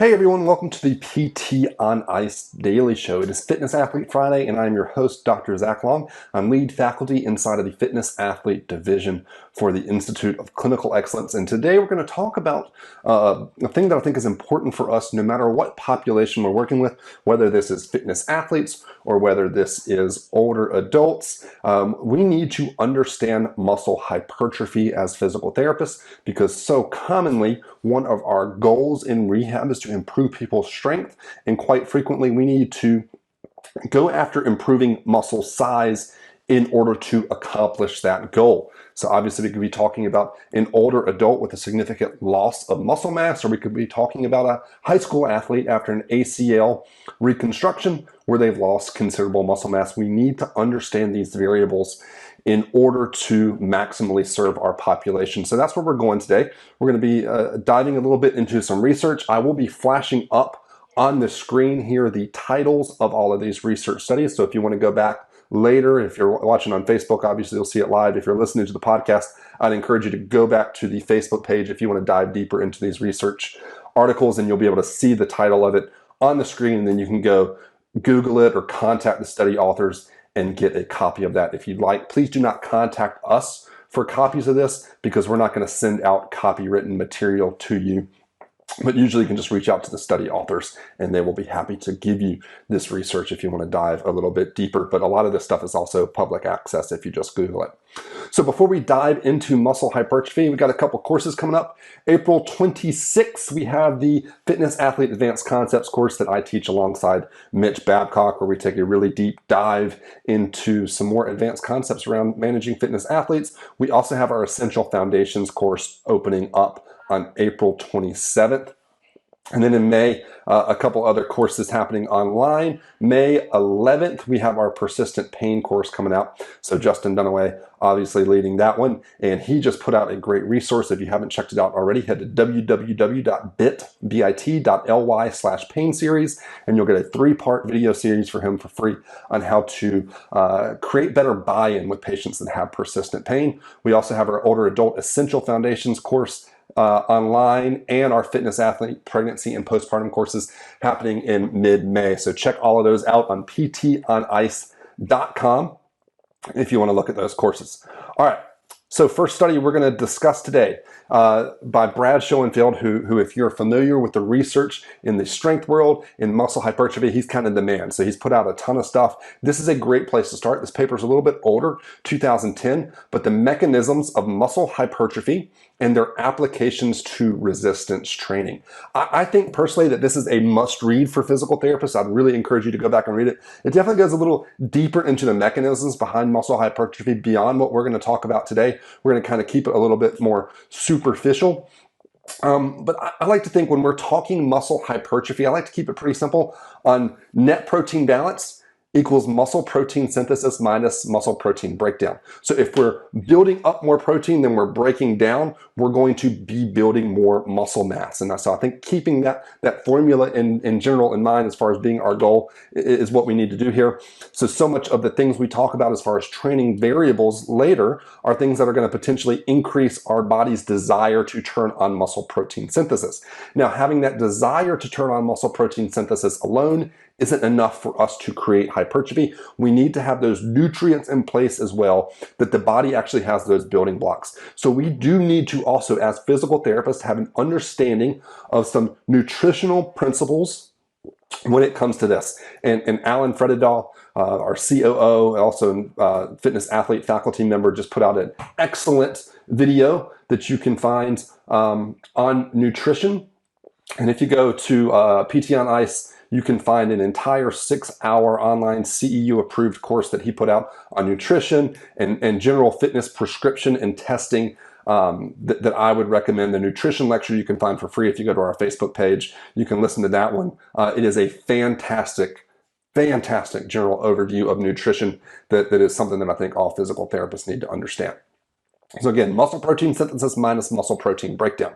Hey everyone, welcome to the PT on Ice Daily Show. It is Fitness Athlete Friday and I'm your host, Dr. Zach Long. I'm lead faculty inside of the Fitness Athlete Division for the Institute of Clinical Excellence. And today we're going to talk about a thing that I think is important for us no matter what population we're working with, whether this is fitness athletes or whether this is older adults. We need to understand muscle hypertrophy as physical therapists because so commonly one of our goals in rehab is to improve people's strength, and quite frequently we need to go after improving muscle size in order to accomplish that goal. So obviously we could be talking about an older adult with a significant loss of muscle mass, or we could be talking about a high school athlete after an ACL reconstruction where they've lost considerable muscle mass. We need to understand these variables in order to maximally serve our population. So that's where we're going today. We're going to be diving a little bit into some research. I will be flashing up on the screen here the titles of all of these research studies. So if you want to go back later, if you're watching on Facebook, obviously you'll see it live. If you're listening to the podcast, I'd encourage you to go back to the Facebook page if you want to dive deeper into these research articles, and you'll be able to see the title of it on the screen, and then you can go Google it or contact the study authors and get a copy of that if you'd like. Please do not contact us for copies of this because we're not going to send out copywritten material to you. But usually you can just reach out to the study authors and they will be happy to give you this research if you want to dive a little bit deeper. But a lot of this stuff is also public access if you just Google it. So before we dive into muscle hypertrophy, we've got a couple courses coming up. April 26th, we have the Fitness Athlete Advanced Concepts course that I teach alongside Mitch Babcock, where we take a really deep dive into some more advanced concepts around managing fitness athletes. We also have our Essential Foundations course opening up on April 27th. And then in May, a couple other courses happening online. May 11th, we have our persistent pain course coming out. So Justin Dunaway obviously leading that one. And he just put out a great resource. If you haven't checked it out already, head to www.bit.ly/pain series, and you'll get a 3-part video series for him for free on how to create better buy-in with patients that have persistent pain. We also have our older adult Essential Foundations course online, and our fitness athlete pregnancy and postpartum courses happening in mid-May. So check all of those out on ptonice.com if you want to look at those courses. All right. So first study we're going to discuss today by Brad Schoenfeld, who, if you're familiar with the research in the strength world, in muscle hypertrophy, he's kind of the man. So he's put out a ton of stuff. This is a great place to start. This paper is a little bit older, 2010, but the mechanisms of muscle hypertrophy and their applications to resistance training. I think personally that this is a must read for physical therapists. I'd really encourage you to go back and read it. It definitely goes a little deeper into the mechanisms behind muscle hypertrophy beyond what we're going to talk about today. We're going to kind of keep it a little bit more superficial. But I like to think when we're talking muscle hypertrophy, I like to keep it pretty simple on net protein balance equals muscle protein synthesis minus muscle protein breakdown. So if we're building up more protein than we're breaking down, we're going to be building more muscle mass. And so I think keeping that formula in general in mind as far as being our goal is what we need to do here. So much of the things we talk about as far as training variables later are things that are going to potentially increase our body's desire to turn on muscle protein synthesis. Now, having that desire to turn on muscle protein synthesis alone isn't enough for us to create hypertrophy. We need to have those nutrients in place as well, that the body actually has those building blocks. So we do need to also, as physical therapists, have an understanding of some nutritional principles when it comes to this. And Alan Frededal, our COO, also fitness athlete faculty member, just put out an excellent video that you can find on nutrition. And if you go to PT on Ice, you can find an entire 6-hour online CEU approved course that he put out on nutrition and general fitness prescription and testing that I would recommend. The nutrition lecture you can find for free if you go to our Facebook page. You can listen to that one. It is a fantastic general overview of nutrition that is something that I think all physical therapists need to understand. So again, muscle protein synthesis minus muscle protein breakdown.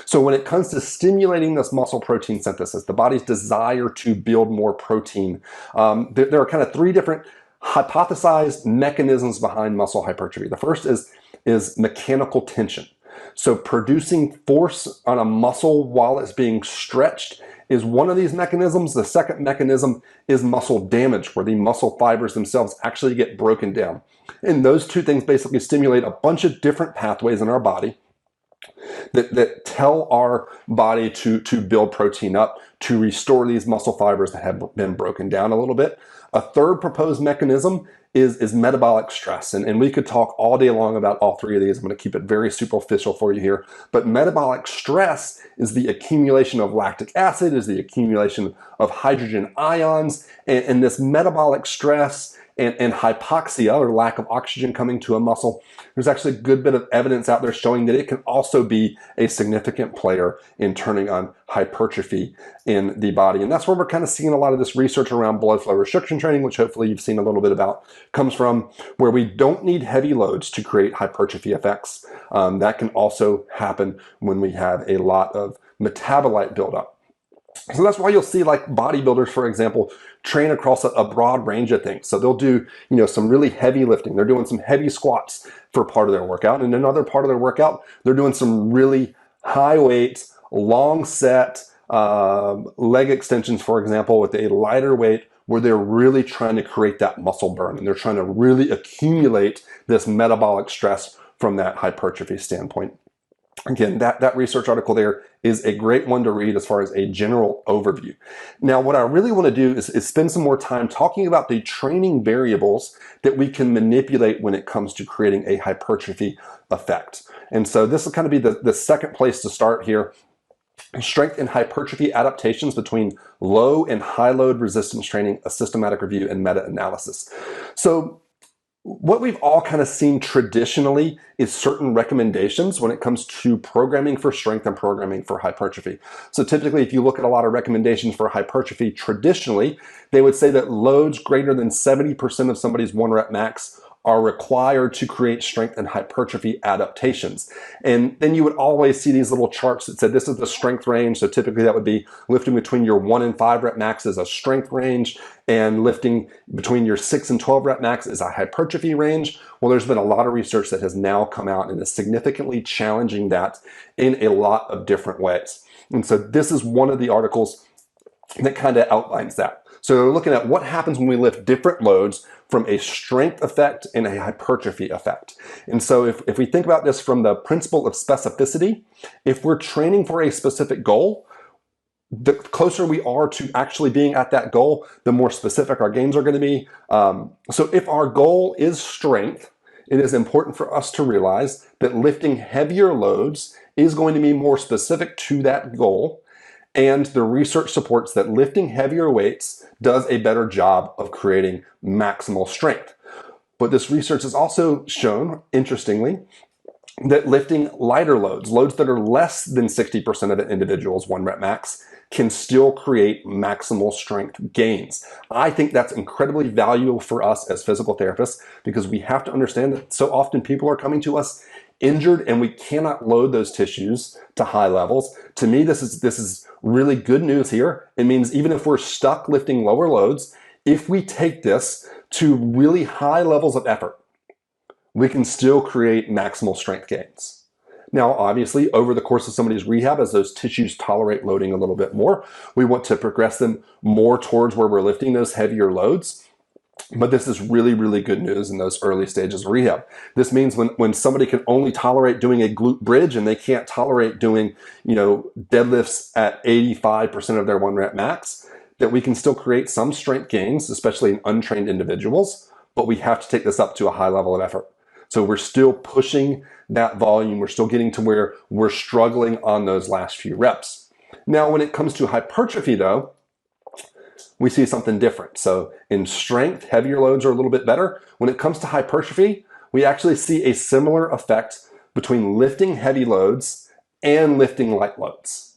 So when it comes to stimulating this muscle protein synthesis, the body's desire to build more protein, there are kind of three different hypothesized mechanisms behind muscle hypertrophy. The first is mechanical tension. So producing force on a muscle while it's being stretched is one of these mechanisms. The second mechanism is muscle damage, where the muscle fibers themselves actually get broken down. And those two things basically stimulate a bunch of different pathways in our body that tell our body to build protein up, to restore these muscle fibers that have been broken down a little bit. A third proposed mechanism is metabolic stress. And we could talk all day long about all three of these. I'm going to keep it very superficial for you here. But metabolic stress is the accumulation of lactic acid, is the accumulation of hydrogen ions. And this metabolic stress and hypoxia, or lack of oxygen coming to a muscle, there's actually a good bit of evidence out there showing that it can also be a significant player in turning on hypertrophy in the body. And that's where we're kind of seeing a lot of this research around blood flow restriction training, which hopefully you've seen a little bit about, comes from, where we don't need heavy loads to create hypertrophy effects. That can also happen when we have a lot of metabolite buildup. So that's why you'll see, like, bodybuilders, for example, train across a broad range of things. So they'll do, some really heavy lifting. They're doing some heavy squats for part of their workout. And another part of their workout, they're doing some really high weight, long set leg extensions, for example, with a lighter weight, where they're really trying to create that muscle burn. And they're trying to really accumulate this metabolic stress from that hypertrophy standpoint. Again, that research article there is a great one to read as far as a general overview. Now, what I really want to do is spend some more time talking about the training variables that we can manipulate when it comes to creating a hypertrophy effect. And so this will kind of be the second place to start here. Strength and hypertrophy adaptations between low and high load resistance training, a systematic review, and meta-analysis. So what we've all kind of seen traditionally is certain recommendations when it comes to programming for strength and programming for hypertrophy. So typically, if you look at a lot of recommendations for hypertrophy traditionally, they would say that loads greater than 70% of somebody's 1 rep max are required to create strength and hypertrophy adaptations. And then you would always see these little charts that said this is the strength range. So typically that would be lifting between your 1 and 5 rep max is a strength range, and lifting between your 6 and 12 rep max is a hypertrophy range. Well, there's been a lot of research that has now come out and is significantly challenging that in a lot of different ways. And so this is one of the articles that kind of outlines that. So we're looking at what happens when we lift different loads from a strength effect and a hypertrophy effect. And so if we think about this from the principle of specificity, if we're training for a specific goal, the closer we are to actually being at that goal, the more specific our gains are going to be. So if our goal is strength, it is important for us to realize that lifting heavier loads is going to be more specific to that goal. And the research supports that lifting heavier weights does a better job of creating maximal strength. But this research has also shown, interestingly, that lifting lighter loads that are less than 60% of an individual's 1 rep max, can still create maximal strength gains. I think that's incredibly valuable for us as physical therapists, because we have to understand that so often people are coming to us injured and we cannot load those tissues to high levels. To me, this is really good news here. It means even if we're stuck lifting lower loads, if we take this to really high levels of effort, we can still create maximal strength gains. Now, obviously, over the course of somebody's rehab, as those tissues tolerate loading a little bit more, we want to progress them more towards where we're lifting those heavier loads. But this is really, really good news in those early stages of rehab. This means when somebody can only tolerate doing a glute bridge and they can't tolerate doing, deadlifts at 85% of their 1 rep max, that we can still create some strength gains, especially in untrained individuals, but we have to take this up to a high level of effort. So we're still pushing that volume. We're still getting to where we're struggling on those last few reps. Now, when it comes to hypertrophy, though, we see something different. So in strength, heavier loads are a little bit better. When it comes to hypertrophy, we actually see a similar effect between lifting heavy loads and lifting light loads.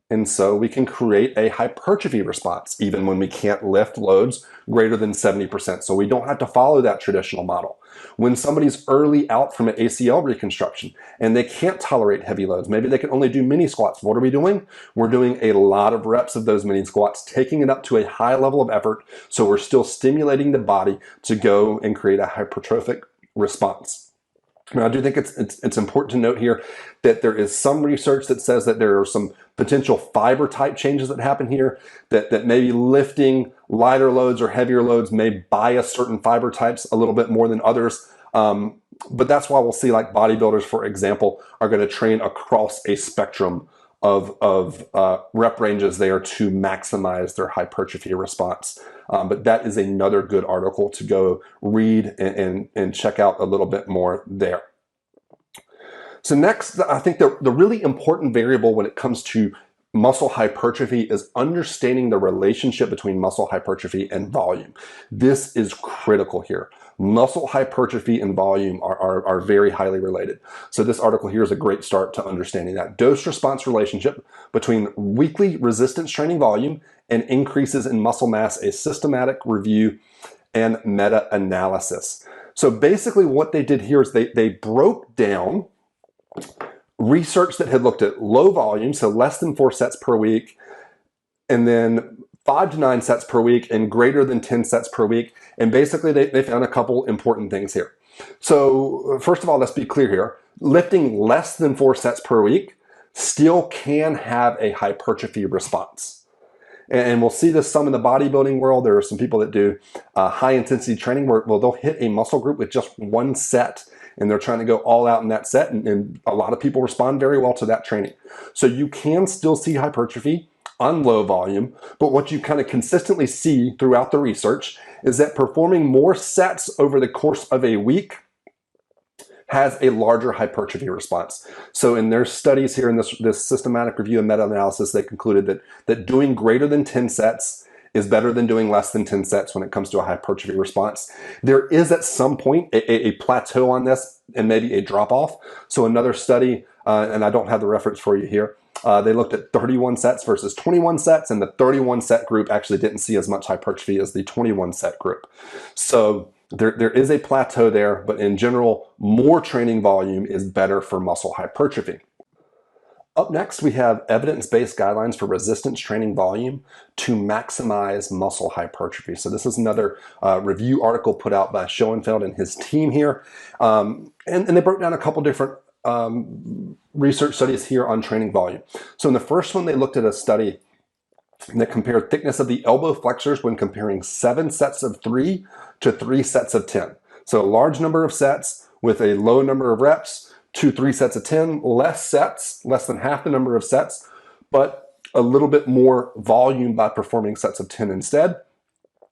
And so we can create a hypertrophy response even when we can't lift loads greater than 70%. So we don't have to follow that traditional model. When somebody's early out from an ACL reconstruction and they can't tolerate heavy loads, maybe they can only do mini squats. What are we doing? We're doing a lot of reps of those mini squats, taking it up to a high level of effort. So we're still stimulating the body to go and create a hypertrophic response. Now, I do think it's important to note here that there is some research that says that there are some potential fiber type changes that happen here, that maybe lifting lighter loads or heavier loads may bias certain fiber types a little bit more than others. But that's why we'll see like bodybuilders, for example, are going to train across a spectrum of rep ranges there to maximize their hypertrophy response. But that is another good article to go read and check out a little bit more there. So next, I think the really important variable when it comes to muscle hypertrophy is understanding the relationship between muscle hypertrophy and volume. This is critical here. Muscle hypertrophy and volume are very highly related. So this article here is a great start to understanding that. Dose-response relationship between weekly resistance training volume and increases in muscle mass, a systematic review and meta-analysis. So basically what they did here is they broke down research that had looked at low volume, so less than 4 sets per week, and then 5 to 9 sets per week and greater than 10 sets per week. And basically they found a couple important things here. So first of all, let's be clear here. Lifting less than 4 sets per week still can have a hypertrophy response. And we'll see this some in the bodybuilding world. There are some people that do high intensity training where they'll hit a muscle group with just 1 set and they're trying to go all out in that set. And a lot of people respond very well to that training. So you can still see hypertrophy on low volume, but what you kind of consistently see throughout the research is that performing more sets over the course of a week has a larger hypertrophy response. So in their studies here in this systematic review and meta-analysis, they concluded that doing greater than 10 sets is better than doing less than 10 sets when it comes to a hypertrophy response. There is at some point a plateau on this and maybe a drop off. So another study, and I don't have the reference for you here, they looked at 31 sets versus 21 sets, and the 31 set group actually didn't see as much hypertrophy as the 21 set group. So there is a plateau there, but in general, more training volume is better for muscle hypertrophy. Up next, we have evidence-based guidelines for resistance training volume to maximize muscle hypertrophy. So this is another review article put out by Schoenfeld and his team here. And they broke down a couple different research studies here on training volume. So in the first one, they looked at a study that compared thickness of the elbow flexors when comparing 7 sets of 3 to 3 sets of 10. So a large number of sets with a low number of reps to 3 sets of 10, less sets, less than half the number of sets, but a little bit more volume by performing sets of 10 instead.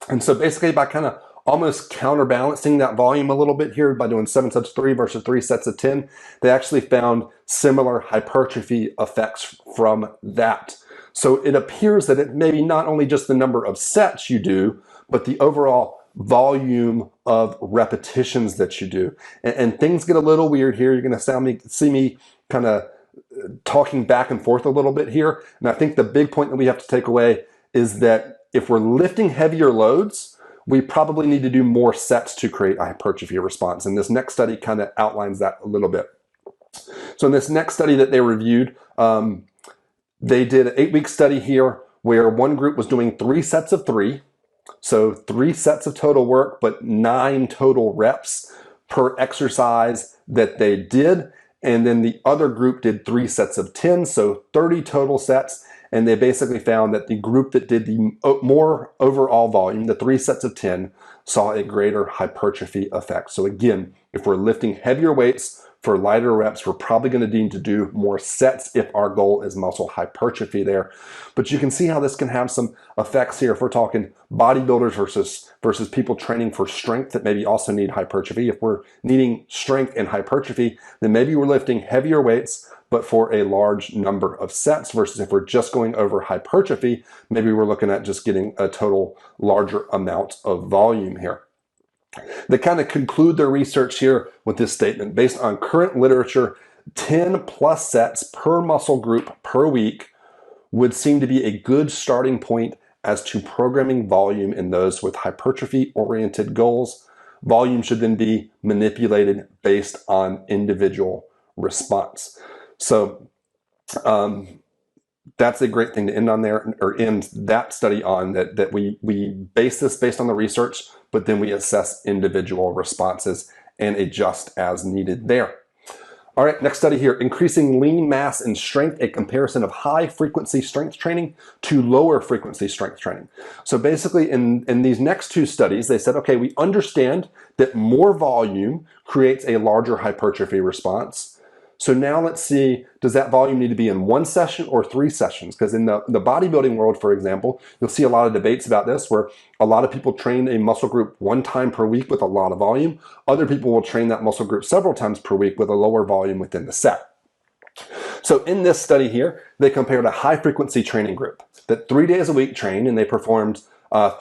And so basically by kind of almost counterbalancing that volume a little bit here by doing 7 sets of 3 versus 3 sets of 10, they actually found similar hypertrophy effects from that. So it appears that it may be not only just the number of sets you do, but the overall volume of repetitions that you do. And things get a little weird here. You're going to see me kind of talking back and forth a little bit here. And I think the big point that we have to take away is that if we're lifting heavier loads, we probably need to do more sets to create a hypertrophy response. And this next study kind of outlines that a little bit. So in this next study that they reviewed, they did an 8-week study here where one group was doing 3 sets of 3. So 3 sets of total work, but 9 total reps per exercise that they did. And then the other group did 3 sets of 10, so 30 total sets. And they basically found that the group that did the more overall volume, the 3 sets of 10, saw a greater hypertrophy effect. So again, if we're lifting heavier weights for lighter reps, we're probably going to need to do more sets if our goal is muscle hypertrophy there. But you can see how this can have some effects here if we're talking bodybuilders versus people training for strength that maybe also need hypertrophy. If we're needing strength and hypertrophy, then maybe we're lifting heavier weights, but for a large number of sets, versus if we're just going over hypertrophy, maybe we're looking at just getting a total larger amount of volume here. They kind of conclude their research here with this statement. Based on current literature, 10 plus sets per muscle group per week would seem to be a good starting point as to programming volume in those with hypertrophy-oriented goals. Volume should then be manipulated based on individual response. So that's a great thing to end on there, or end that study on, that we base this based on the research, but then we assess individual responses and adjust as needed there. All right, next study here, increasing lean mass and strength, a comparison of high frequency strength training to lower frequency strength training. So basically in these next two studies, they said, okay, we understand that more volume creates a larger hypertrophy response. So now let's see, does that volume need to be in one session or 3 sessions? Because in the bodybuilding world, for example, you'll see a lot of debates about this, where a lot of people train a muscle group 1 time per week with a lot of volume. Other people will train that muscle group several times per week with a lower volume within the set. So in this study here, they compared a high frequency training group that 3 days a week trained, and they performed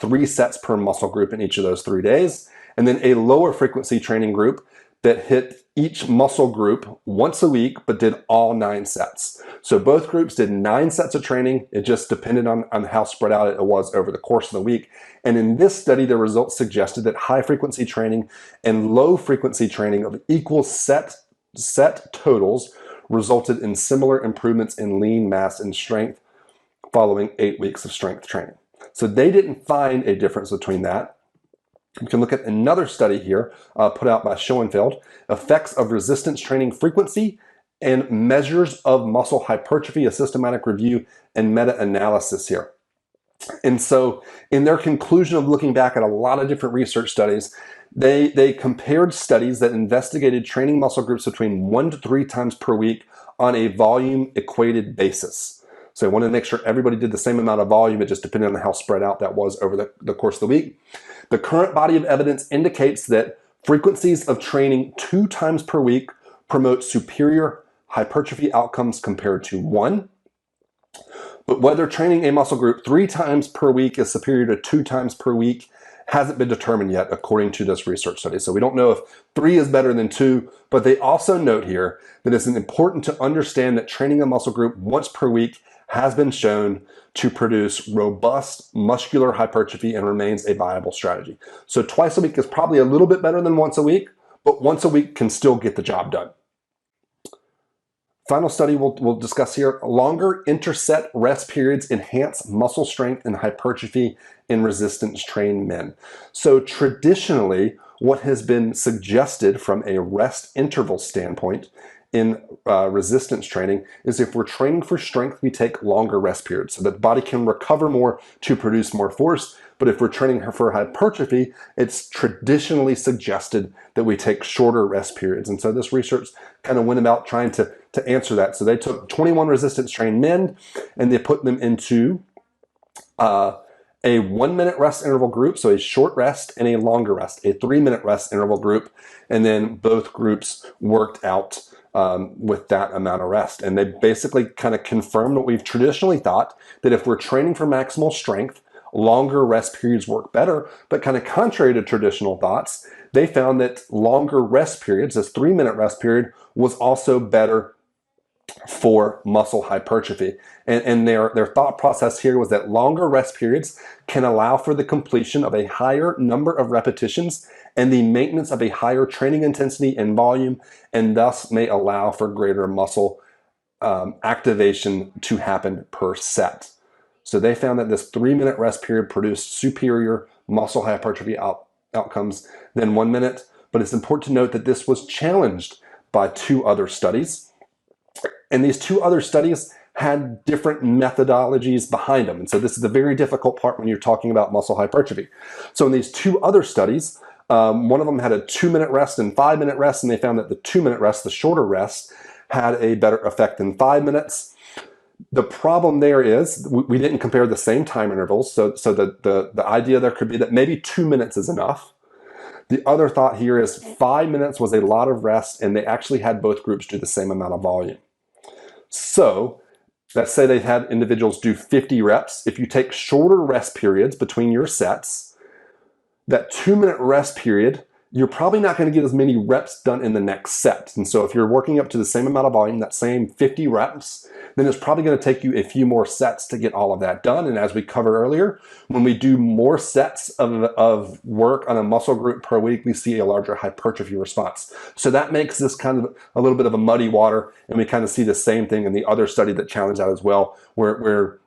3 sets per muscle group in each of those 3 days. And then a lower frequency training group that hit each muscle group once a week, but did all 9 sets. So both groups did 9 sets of training. It just depended on how spread out it was over the course of the week. And in this study, the results suggested that high frequency training and low frequency training of equal set totals resulted in similar improvements in lean mass and strength following 8 weeks of strength training. So they didn't find a difference between that. We can look at another study here put out by Schoenfeld, effects of resistance training frequency and measures of muscle hypertrophy, a systematic review and meta-analysis here. And so in their conclusion of looking back at a lot of different research studies, they compared studies that investigated training muscle groups between 1 to 3 times per week on a volume equated basis. So I wanted to make sure everybody did the same amount of volume. It just depended on how spread out that was over the course of the week. The current body of evidence indicates that frequencies of training 2 times per week promote superior hypertrophy outcomes compared to 1. But whether training a muscle group 3 times per week is superior to 2 times per week hasn't been determined yet, according to this research study. So we don't know if 3 is better than 2, but they also note here that it's important to understand that training a muscle group once per week has been shown to produce robust muscular hypertrophy and remains a viable strategy. So twice a week is probably a little bit better than once a week, but once a week can still get the job done. Final study we'll discuss here, longer interset rest periods enhance muscle strength and hypertrophy in resistance trained men. So traditionally, what has been suggested from a rest interval standpoint in resistance training is if we're training for strength, we take longer rest periods so that the body can recover more to produce more force. But if we're training for hypertrophy, it's traditionally suggested that we take shorter rest periods. And so this research kind of went about trying to answer that. So they took 21 resistance trained men and they put them into a 1-minute rest interval group, so a short rest, and a longer rest, a 3-minute rest interval group. And then both groups worked out with that amount of rest. And they basically kind of confirmed what we've traditionally thought, that if we're training for maximal strength, longer rest periods work better. But kind of contrary to traditional thoughts, they found that longer rest periods, this 3-minute rest period, was also better for muscle hypertrophy. And their thought process here was that longer rest periods can allow for the completion of a higher number of repetitions and the maintenance of a higher training intensity and volume, and thus may allow for greater muscle activation to happen per set. So they found that this 3-minute rest period produced superior muscle hypertrophy outcomes than 1 minute, but it's important to note that this was challenged by 2 other studies. And these 2 other studies had different methodologies behind them. And so this is the very difficult part when you're talking about muscle hypertrophy. So in these 2 other studies, one of them had a 2-minute rest and 5-minute rest, and they found that the 2-minute rest, the shorter rest, had a better effect than 5 minutes. The problem there is we didn't compare the same time intervals. So the idea there could be that maybe 2 minutes is enough. The other thought here is 5 minutes was a lot of rest, and they actually had both groups do the same amount of volume. So let's say they had individuals do 50 reps. If you take shorter rest periods between your sets, that 2-minute rest period, you're probably not going to get as many reps done in the next set. And so if you're working up to the same amount of volume, that same 50 reps, then it's probably going to take you a few more sets to get all of that done. And as we covered earlier, when we do more sets of work on a muscle group per week, we see a larger hypertrophy response. So that makes this kind of a little bit of a muddy water. And we kind of see the same thing in the other study that challenged that as well, where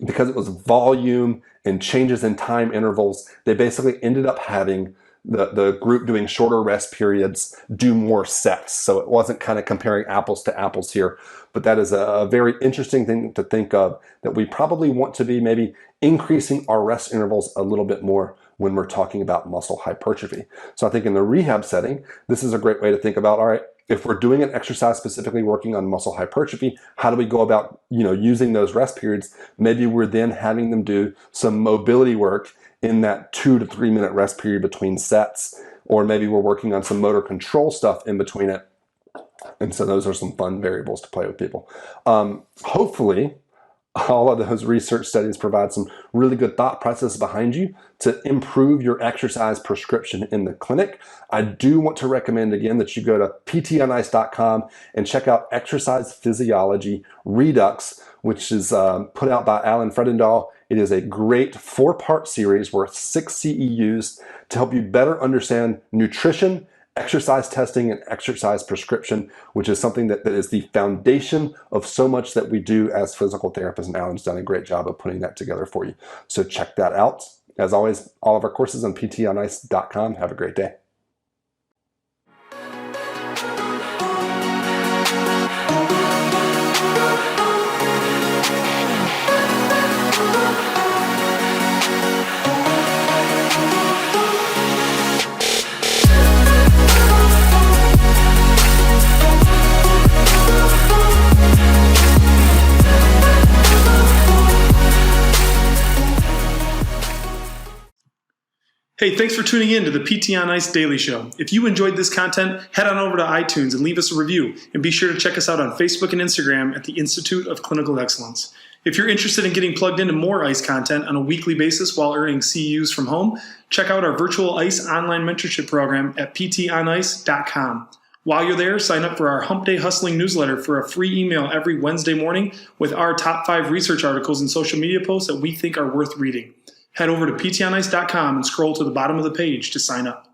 because it was volume and changes in time intervals, they basically ended up having the group doing shorter rest periods do more sets. So it wasn't kind of comparing apples to apples here, but that is a very interesting thing to think of, that we probably want to be maybe increasing our rest intervals a little bit more when we're talking about muscle hypertrophy. So I think in the rehab setting, this is a great way to think about, all right, if we're doing an exercise specifically working on muscle hypertrophy, how do we go about, using those rest periods? Maybe we're then having them do some mobility work in that 2 to 3 minute rest period between sets, or maybe we're working on some motor control stuff in between it. And so those are some fun variables to play with people. Hopefully, all of those research studies provide some really good thought process behind you to improve your exercise prescription in the clinic. I do want to recommend again that you go to ptonice.com and check out Exercise Physiology Redux, which is put out by Alan Fredendahl. It is a great 4-part series worth 6 CEUs to help you better understand nutrition, exercise testing, and exercise prescription, which is something that is the foundation of so much that we do as physical therapists, and Alan's done a great job of putting that together for you. So check that out. As always, all of our courses on ptonice.com. Have a great day. Hey, thanks for tuning in to the PT on Ice Daily Show. If you enjoyed this content, head on over to iTunes and leave us a review. And be sure to check us out on Facebook and Instagram at the Institute of Clinical Excellence. If you're interested in getting plugged into more ICE content on a weekly basis while earning CEUs from home, check out our virtual ICE online mentorship program at ptonice.com. While you're there, sign up for our Hump Day Hustling newsletter for a free email every Wednesday morning with our top 5 research articles and social media posts that we think are worth reading. Head over to ptonice.com and scroll to the bottom of the page to sign up.